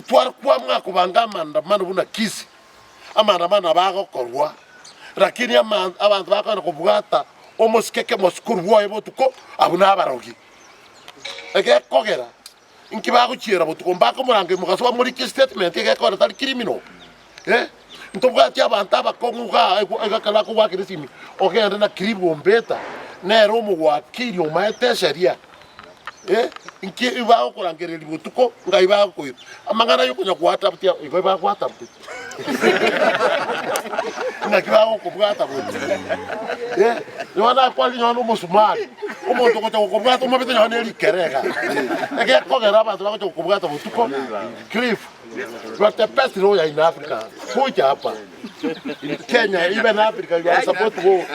twar kwa mga kubanga maandamano buna kisi amaandamano abagokorwa lakini abantu bakana kubwata omusikeke moskurwa ebotuko abuna abarogi ege kogera inki baguchira botuko mbako murange mugaso muri ki statement ege kora tali criminal ntobwati abantu abakonguga egakala kuwa kirisimi ogenda na kribo mbeta nero mu wakiri omaete sheria inki iba kurangereri botuko ngai ba kuira amangana yukunya kwata butia iba ba kwata butia na kibaho kubwata butia yona kwali nyono musumari umuntu ko kubwata umabete nyono eri kerega ege kogera abantu bako kubwata botuko cliff you are the best lawyer in Africa kuja hapa in Kenya even Africa you are supposed to go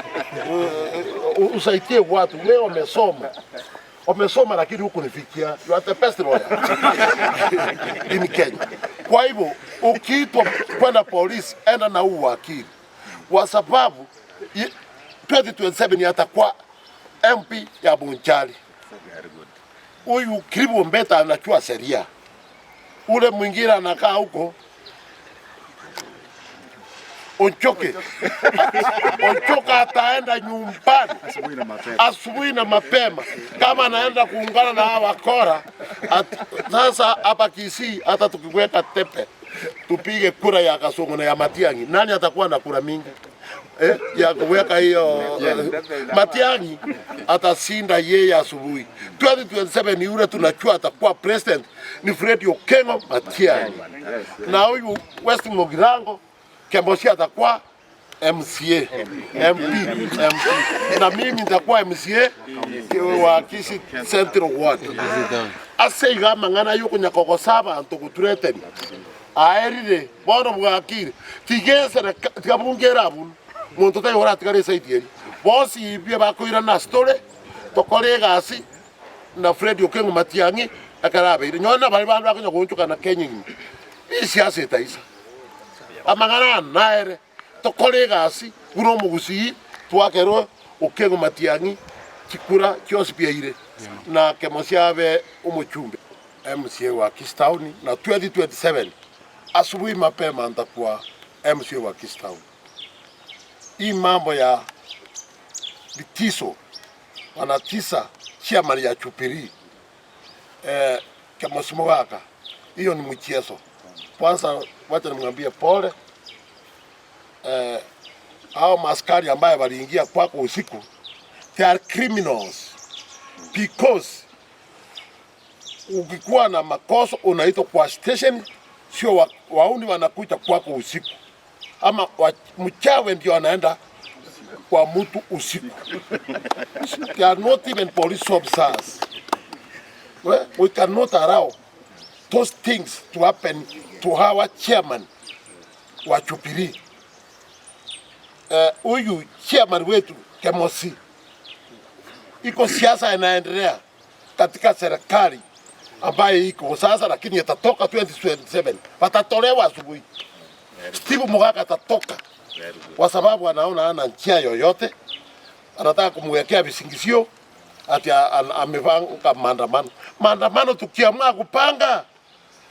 usaidie watu leo wamesoma lakini huku nifikia you are the best lawyer in Kenya. Kwa hivyo ukiitwa kwenda polisi enda na uwakili kwa sababu 2027 atakuwa MP ya Bonchari. Huyu Kribo Mbeta anachua sheria, ule mwingine anakaa huko Onchoke ataenda nyumbani asubuhi na mapema kama anaenda kuungana na hawa kora. Sasa hapa Kisii hata tukiweka tepe tupige kura ya Kasongo na ya Matiang'i, nani atakuwa na kura mingi ya kuweka hiyo? Matiang'i atasinda yeye asubuhi. 2027 ni yule tunachua atakuwa president ni Fred Okengo Matiang'i, na huyu West Mogirango Kembosi atakuwa MCA, MP, na mimi nitakuwa MCA wa Kisii Central Ward. Aseiga mangana yuko nyakoko saba antokuturete aerire bono bwakire tigese na tikabungera abu muntu tayora tikare saitieri bosi bye bakoira na story tokore gasi na Fred Okengo Matiang'i akarabe nyona bali bandu bakonya kunchuka na Kenya isi aseta isa amangana naere tokore gasi buno mugusi twakero Okengo Matiang'i kikura kyosipieire na Kemosiabe umuchumbe MCA wa Kisii Town, na 2027 asubuhi mapema nitakuwa MCA wa Kisii Town. Hii mambo ya vitiso wanatisa chairman ya Chupiri Kemosi Mogaka, hiyo ni mchezo. Kwanza wacha nimwambie pole hao maskari ambaye waliingia kwako usiku, they are criminals because ukikuwa na makosa unaitwa kwa station, sio wauni wanakuja kwako usiku, ama mchawe ndio anaenda kwa mtu usiku. They are not even police officers. We cannot allow those things to happen to our chairman wa Chupiri. Huyu chairman wetu Kemosi, iko siasa inaendelea katika serikali ambaye iko sasa, lakini yatatoka 2027 watatolewa asubuhi. Steve Mogaka atatoka kwa sababu anaona hana njia yoyote, anataka kumwekea visingizio ati amepanga maandamano. Tukiamua kupanga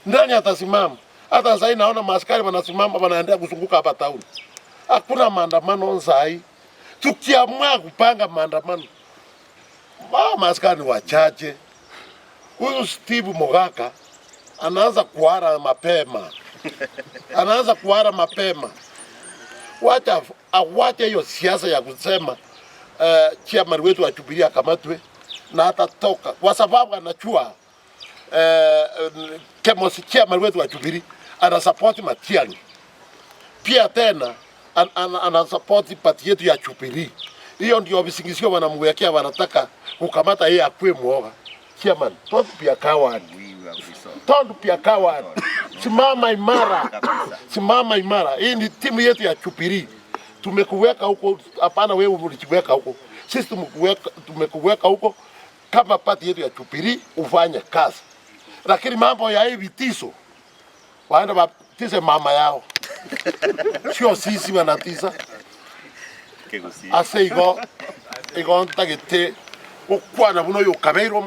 ndani atasimama. Hata sasa naona maaskari wanasimama wanaendelea kuzunguka hapa town. Hakuna maandamano sasa. Tukiamua kupanga maandamano, maaskari wachache. Huyu Steve Mogaka anaanza kuhara mapema. Wacha hiyo siasa ya kusema chairman wetu wa Chupiri akamatwe na atatoka, kwa sababu anachua Kemosi chairman wetu wa Chupiri ana support Matiang'i. Pia tena ana support party yetu ya Chupiri. Hiyo ndio visingizio wanamwekea, wanataka kukamata yeye akue muoga. Chairman, don't be a coward. Don't be a coward. Simama imara. Hii ni timu yetu ya Chupiri. Tumekuweka huko, hapana wewe ulijiweka huko. Sisi tumekuweka huko kama party yetu ya Chupiri ufanye kazi. Lakini mambo ya hivi tiso waenda baptize mama yao. Sio sisi wanatisa. Ase igo ntagete okwana buno yo kabeiro